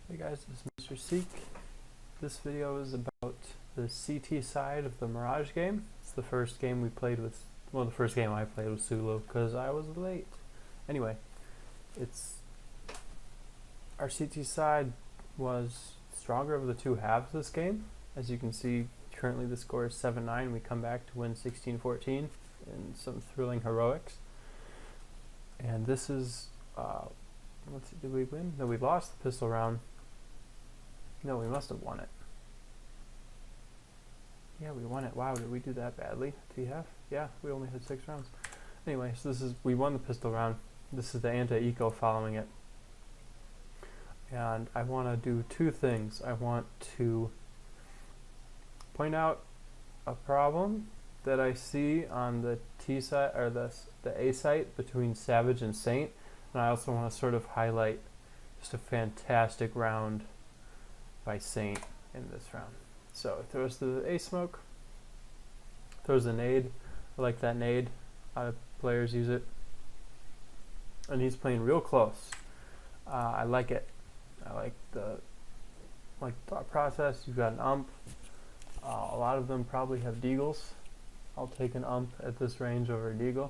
Hey guys, this is Mr. Seek. This video is about the CT side of the Mirage game. It's the first game we played with, well, the first game I played with Sulu because I was late. Anyway, our CT side was stronger of the two halves this game. As you can see, currently the score is 7-9. We come back to win 16-14 in some thrilling heroics. And this is, let's see, did we win? No, we lost the pistol round. No, we must have won it. Yeah, we won it. Wow, did we do that badly? TF? Yeah, we only had 6 rounds. Anyway, so we won the pistol round. This is the anti-eco following it. And I want to do 2 things. I want to point out a problem that I see on the T side, or the A site between Savage and Saint. And I also want to sort of highlight just a fantastic round by Saint in this round. So it throws the A smoke, throws a nade. I like that nade. A lot of players use it, and he's playing real close. I like it. I like the thought process. You've got an ump. A lot of them probably have deagles. I'll take an ump at this range over a deagle.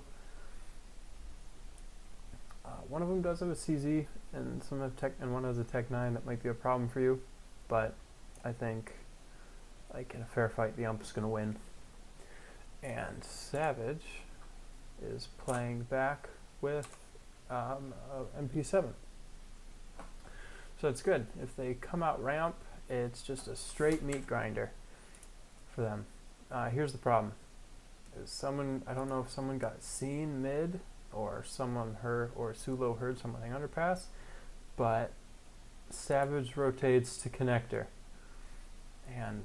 One of them does have a CZ, and some have tech, and one has a Tech 9. That might be a problem for you. But I think, like, in a fair fight, the ump is going to win. And Savage is playing back with MP7. So it's good. If they come out ramp, it's just a straight meat grinder for them. Here's the problem. I don't know if someone got seen mid, or someone heard, or Sulo heard someone underpass, but Savage rotates to connector, and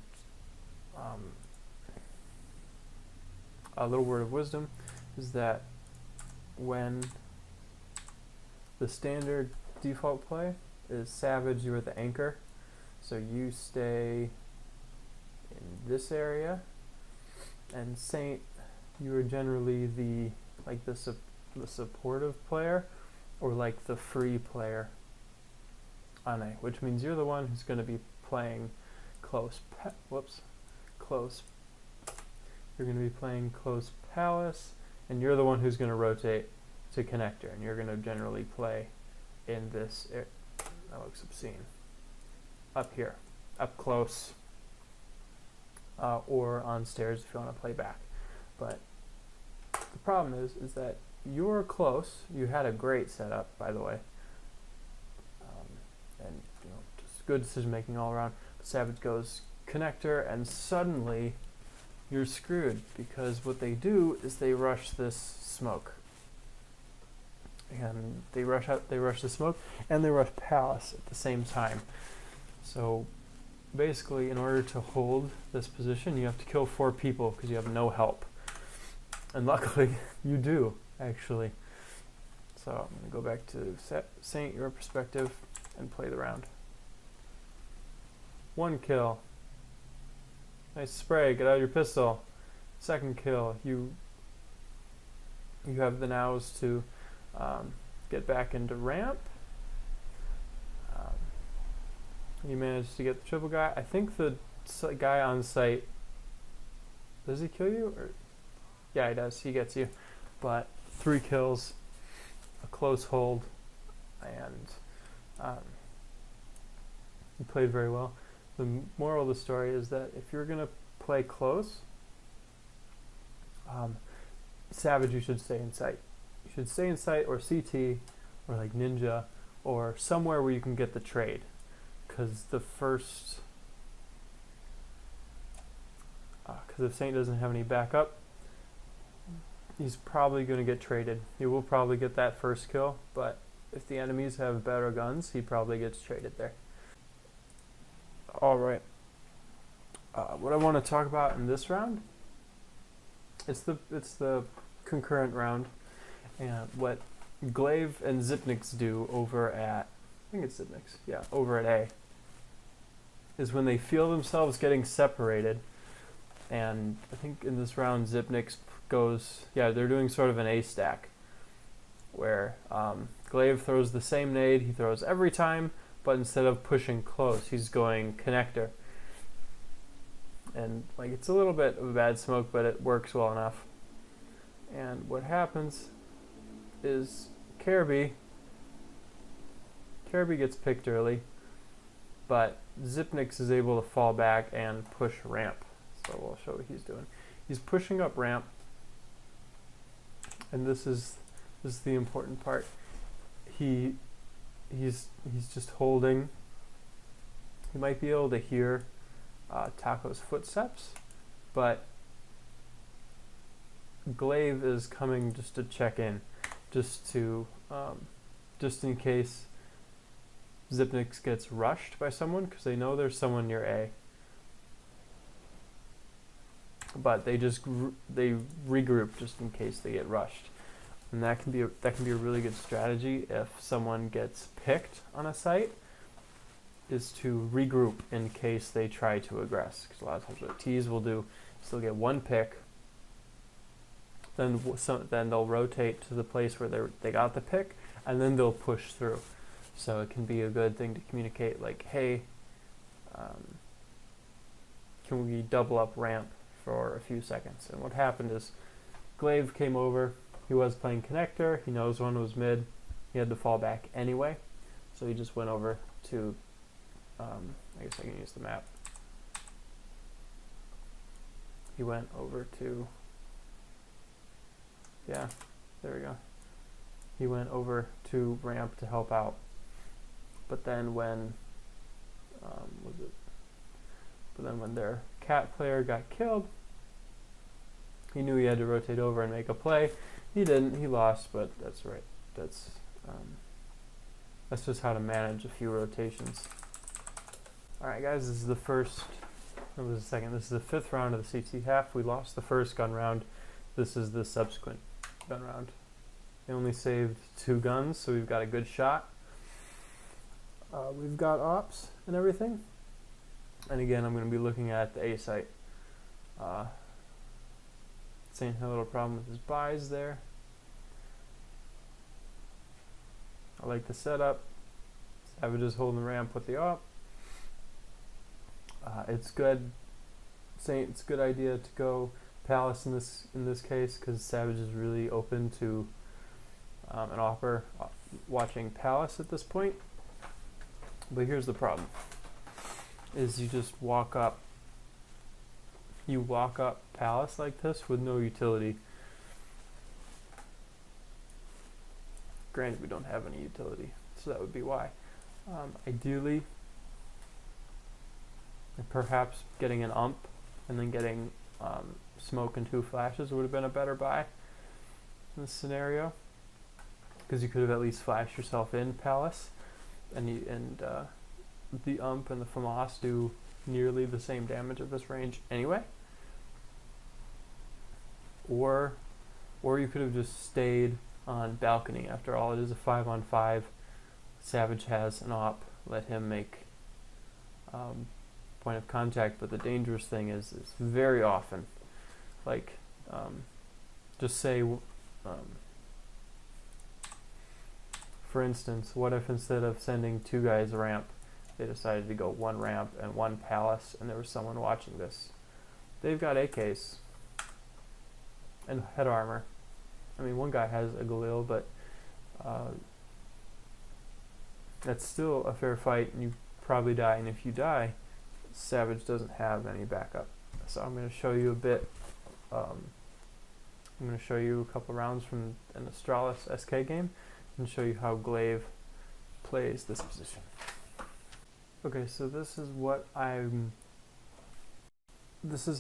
a little word of wisdom is that when the standard default play is Savage, you are the anchor, so you stay in this area, and Saint, you are generally the supportive player, or like the free player on A, which means you're the one who's going to be playing close. You're going to be playing close palace, and you're the one who's going to rotate to connector, and you're going to generally play in this area. That looks obscene. Up here, up close, or on stairs if you want to play back. But the problem is that you're close. You had a great setup, by the way. And just good decision making all around. Savage goes connector, and suddenly you're screwed, because what they do is they rush this smoke, and they rush the smoke, and they rush palace at the same time. So basically, in order to hold this position, you have to kill 4 people because you have no help, and luckily you do, actually. So I'm going to go back to Saint, your perspective, and play the round. 1 kill. Nice spray. Get out your pistol. 2nd kill. You have the nows to get back into ramp. You managed to get the triple guy. I think the guy on site, does he kill you? Or yeah, he does. He gets you. But 3 kills, a close hold, and you played very well. The moral of the story is that if you're going to play close, Savage, you should stay in sight. You should stay in sight, or CT, or like Ninja, or somewhere where you can get the trade. Because if Saint doesn't have any backup, he's probably going to get traded. He will probably get that first kill, but if the enemies have better guns, he probably gets traded there. Alright, what I want to talk about in this round, it's the concurrent round, and what Glaive and Zipnix do over at, I think it's Zipnix, yeah, over at A, is when they feel themselves getting separated, and I think in this round Zipnix goes, yeah, they're doing sort of an A stack, where Glaive throws the same nade he throws every time, but instead of pushing close, he's going connector. And like it's a little bit of a bad smoke, but it works well enough. And what happens is Careby gets picked early, but Zipnix is able to fall back and push ramp. So we'll show what he's doing. He's pushing up ramp, and this is the important part. He's just holding. He might be able to hear Taco's footsteps, but Glaive is coming just to check in, just in case Zipnix gets rushed by someone, because they know there's someone near A. But they regroup just in case they get rushed, and that can be a really good strategy if someone gets picked on a site, is to regroup in case they try to aggress. Because a lot of times what T's will do is they'll get one pick, then they'll rotate to the place where they got the pick, and then they'll push through. So it can be a good thing to communicate, like, hey, can we double up ramp for a few seconds? And what happened is Glaive came over. He was playing connector. He knows one was mid. He had to fall back anyway, so he just went over to I guess I can use the map. He went over to, yeah, there we go. He went over to ramp to help out. But then when when their cat player got killed, he knew he had to rotate over and make a play. He didn't. He lost, but that's right. That's just how to manage a few rotations. All right, guys. This is the first. That was the second. This is the fifth round of the CT half. We lost the first gun round. This is the subsequent gun round. They only saved 2 guns, so we've got a good shot. We've got ops and everything. And again, I'm going to be looking at the A site. Saint had a little problem with his buys there. I like the setup. Savage is holding the ramp with the op. It's good. Saint, it's a good idea to go Palace in this case, because Savage is really open to an offer watching Palace at this point. But here's the problem: is you just walk up. You walk up Palace like this with no utility. Granted, we don't have any utility, so that would be why. Ideally, perhaps getting an ump and then getting smoke and 2 flashes would have been a better buy in this scenario, because you could have at least flashed yourself in Palace, and the ump and the FAMAS do nearly the same damage at this range anyway. Or you could have just stayed on balcony. After all, it is a 5-on-5. Savage has an op. Let him make point of contact. But the dangerous thing is very often, like, just say, for instance, what if instead of sending 2 guys ramp, they decided to go 1 ramp and 1 Palace, and there was someone watching this? They've got AKs and head armor. I mean, one guy has a Galil, but that's still a fair fight, and you probably die. And if you die, Savage doesn't have any backup. So I'm going to show you a bit. I'm going to show you a couple rounds from an Astralis SK game and show you how Glaive plays this position. Okay, so this is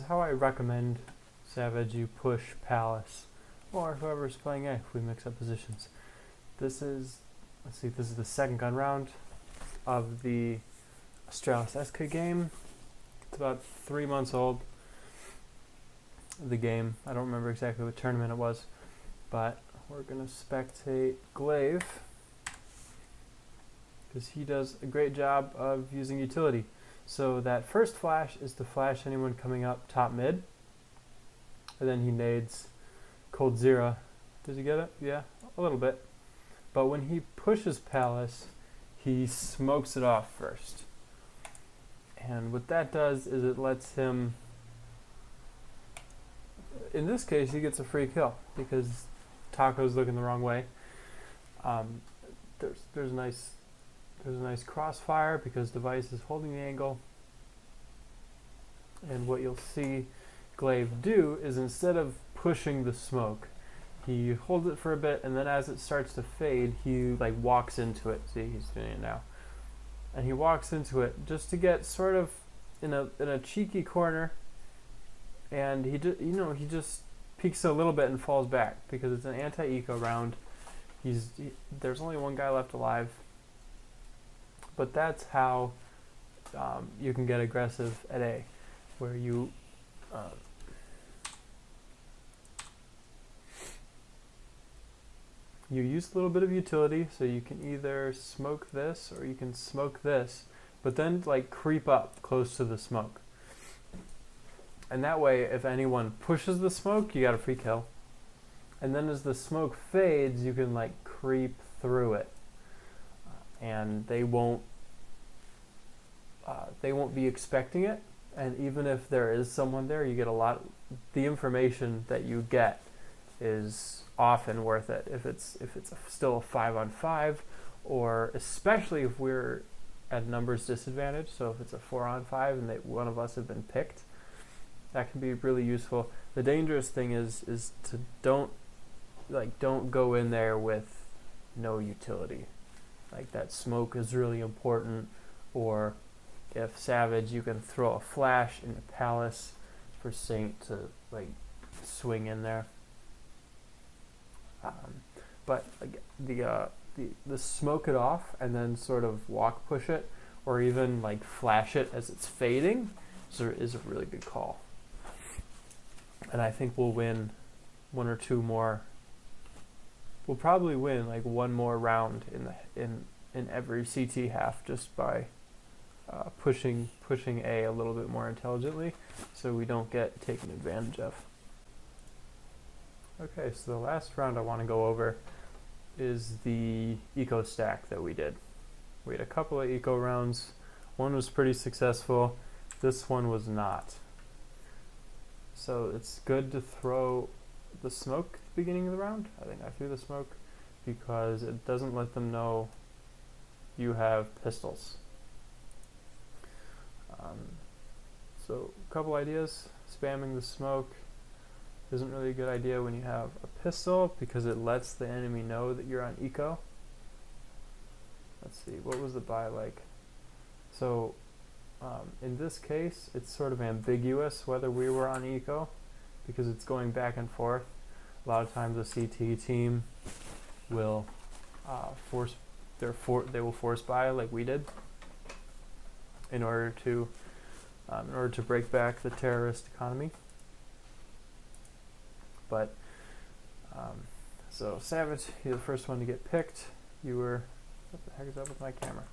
how I recommend Savage you push Palace, or whoever's playing A, if we mix up positions. This is the second gun round of the Astralis SK game. It's about 3 months old, the game. I don't remember exactly what tournament it was, but we're going to spectate Glaive, because he does a great job of using utility. So that first flash is to flash anyone coming up top mid, and then he nades Cold Zero. Does he get it? Yeah, a little bit. But when he pushes Palace, he smokes it off first. And what that does is it lets him, in this case, he gets a free kill because Taco's looking the wrong way. There's a nice crossfire because Device is holding the angle. And what you'll see Glaive do is instead of pushing the smoke, he holds it for a bit, and then as it starts to fade, he like walks into it. See, he's doing it now. And he walks into it just to get sort of in a cheeky corner, and he just peeks a little bit and falls back because it's an anti-eco round. There's only one guy left alive, but that's how you can get aggressive at A, where you you use a little bit of utility, so you can either smoke this or you can smoke this, but then like creep up close to the smoke. And that way, if anyone pushes the smoke, you got a free kill. And then as the smoke fades, you can like creep through it, and they won't be expecting it. And even if there is someone there, you get the information that you get is often worth it. If it's still a 5-on-5, or especially if we're at numbers disadvantage, so if it's a 4-on-5 and one of us have been picked, that can be really useful. The dangerous thing is to don't go in there with no utility. Like that smoke is really important, or if Savage, you can throw a flash into Palace for Saint to like swing in there. But the smoke it off and then sort of walk push it, or even like flash it as it's fading, is a really good call. And I think we'll win one or two more. We'll probably win like one more round in every CT half just by pushing A a little bit more intelligently, so we don't get taken advantage of. Okay, so the last round I want to go over is the eco stack that we did. We had a couple of eco rounds. One was pretty successful. This one was not. So it's good to throw the smoke at the beginning of the round. I think I threw the smoke because it doesn't let them know you have pistols. So a couple ideas. Spamming the smoke isn't really a good idea when you have a pistol because it lets the enemy know that you're on eco. Let's see, what was the buy like? So in this case, it's sort of ambiguous whether we were on eco because it's going back and forth. A lot of times a CT team will force buy like we did in order to break back the terrorist economy. But so Savage, you're the first one to get picked. You were, what the heck is up with my camera?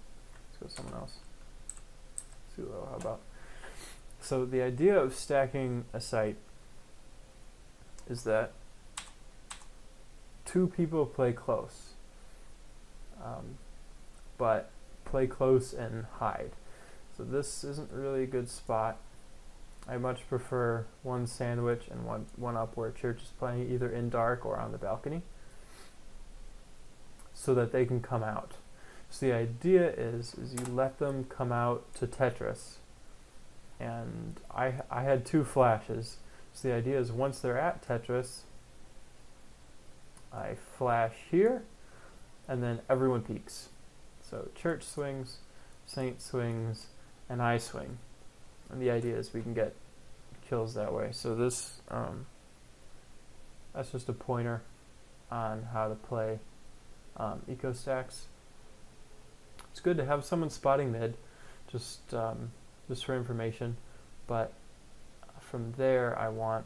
Let's go someone else. Sulo, how about? So the idea of stacking a site is that two people play close, but play close and hide. So this isn't really a good spot. I much prefer one sandwich and one up where Church is playing either in dark or on the balcony so that they can come out. So the idea is you let them come out to Tetris, and I had two flashes. So the idea is once they're at Tetris, I flash here and then everyone peeks. So Church swings, Saint swings, and I swing. And the idea is we can get kills that way. So this, that's just a pointer on how to play eco stacks. It's good to have someone spotting mid, just for information. But from there, I want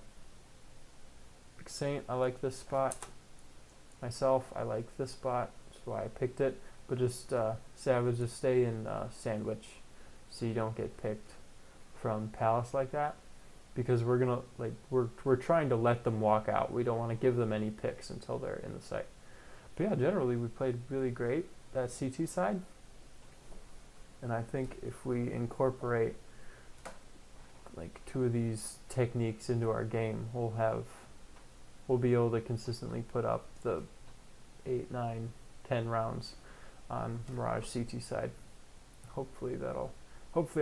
Saint. I like this spot. Myself, I like this spot. That's why I picked it. But just Savage, just stay in sandwich, so you don't get picked from Palace like that, because we're gonna we're trying to let them walk out. We don't want to give them any picks until they're in the site. But yeah, generally we played really great that CT side. And I think if we incorporate like 2 of these techniques into our game, we'll be able to consistently put up the 8, 9, 10 rounds on Mirage CT side. Hopefully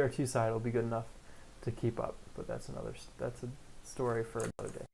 our T side will be good enough to keep up, but that's a story for another day.